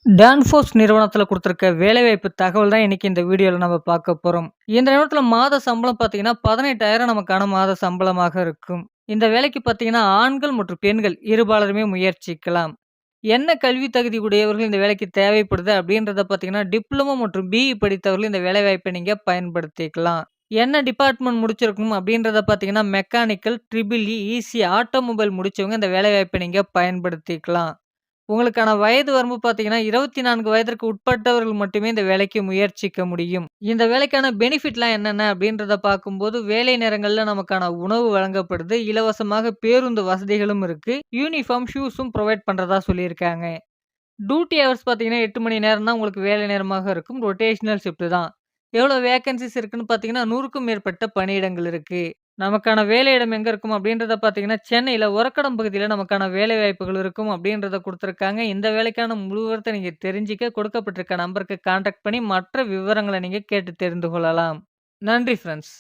டான்ஃபோர்ஸ் நிறுவனத்தில குடுத்திருக்க வேலைவாய்ப்பு தகவல் தான் இன்னைக்கு இந்த வீடியோல நம்ம பார்க்க போறோம். இந்த நிறுவனத்தில மாத சம்பளம் பார்த்தீங்கன்னா, 18,000 நமக்கான மாத சம்பளமாக இருக்கும். இந்த வேலைக்கு பார்த்தீங்கன்னா, ஆண்கள் மற்றும் பெண்கள் இருபாலருமே முயற்சிக்கலாம். என்ன கல்வி தகுதி உடையவர்கள் இந்த வேலைக்கு தேவைப்படுது அப்படின்றத பார்த்தீங்கன்னா, டிப்ளமோ மற்றும் பிஇ படித்தவர்கள் இந்த வேலைவாய்ப்பை நீங்க பயன்படுத்திக்கலாம். என்ன டிபார்ட்மெண்ட் முடிச்சிருக்கணும் அப்படின்றத பார்த்தீங்கன்னா, mechanical, triple E, EC, automobile முடிச்சவங்க இந்த வேலைவாய்ப்பை நீங்க பயன்படுத்திக்கலாம். உங்களுக்கான வயது வரம்பு பார்த்தீங்கன்னா, 24 வயதிற்கு உட்பட்டவர்கள் மட்டுமே இந்த வேலைக்கு முயற்சிக்க முடியும். இந்த வேலைக்கான பெனிஃபிட்லாம் என்னென்ன அப்படின்றத பார்க்கும்போது, வேலை நேரங்கள்ல நமக்கான உணவு வழங்கப்படுது. இலவசமாக பேருந்து வசதிகளும் இருக்கு. யூனிஃபார்ம், ஷூஸும் புரொவைட் பண்றதா சொல்லியிருக்காங்க. டியூட்டி ஹவர்ஸ் பார்த்தீங்கன்னா, 8 மணி நேரம் தான் உங்களுக்கு வேலை நேரமாக இருக்கும். ரொட்டேஷனல் ஷிஃப்ட் தான். எவ்வளோ வேக்கன்ஸீஸ் இருக்குன்னு பார்த்தீங்கன்னா, 100க்கும் மேற்பட்ட பணியிடங்கள் இருக்கு. நமக்கான வேலையிடம் எங்க இருக்கும் அப்படின்றத பார்த்தீங்கன்னா, சென்னையில ஒரக்கடம் பகுதியில நமக்கான வேலை வாய்ப்புகள் இருக்கும் அப்படின்றத குடுத்துருக்காங்க. இந்த வேலைக்கான முழு விவரத்த நீங்க தெரிஞ்சுக்க கொடுக்கப்பட்டிருக்க நம்பருக்கு கான்டாக்ட் பண்ணி மற்ற விவரங்கள நீங்க கேட்டு தெரிந்து கொள்ளலாம். நன்றி ஃபிரெண்ட்ஸ்.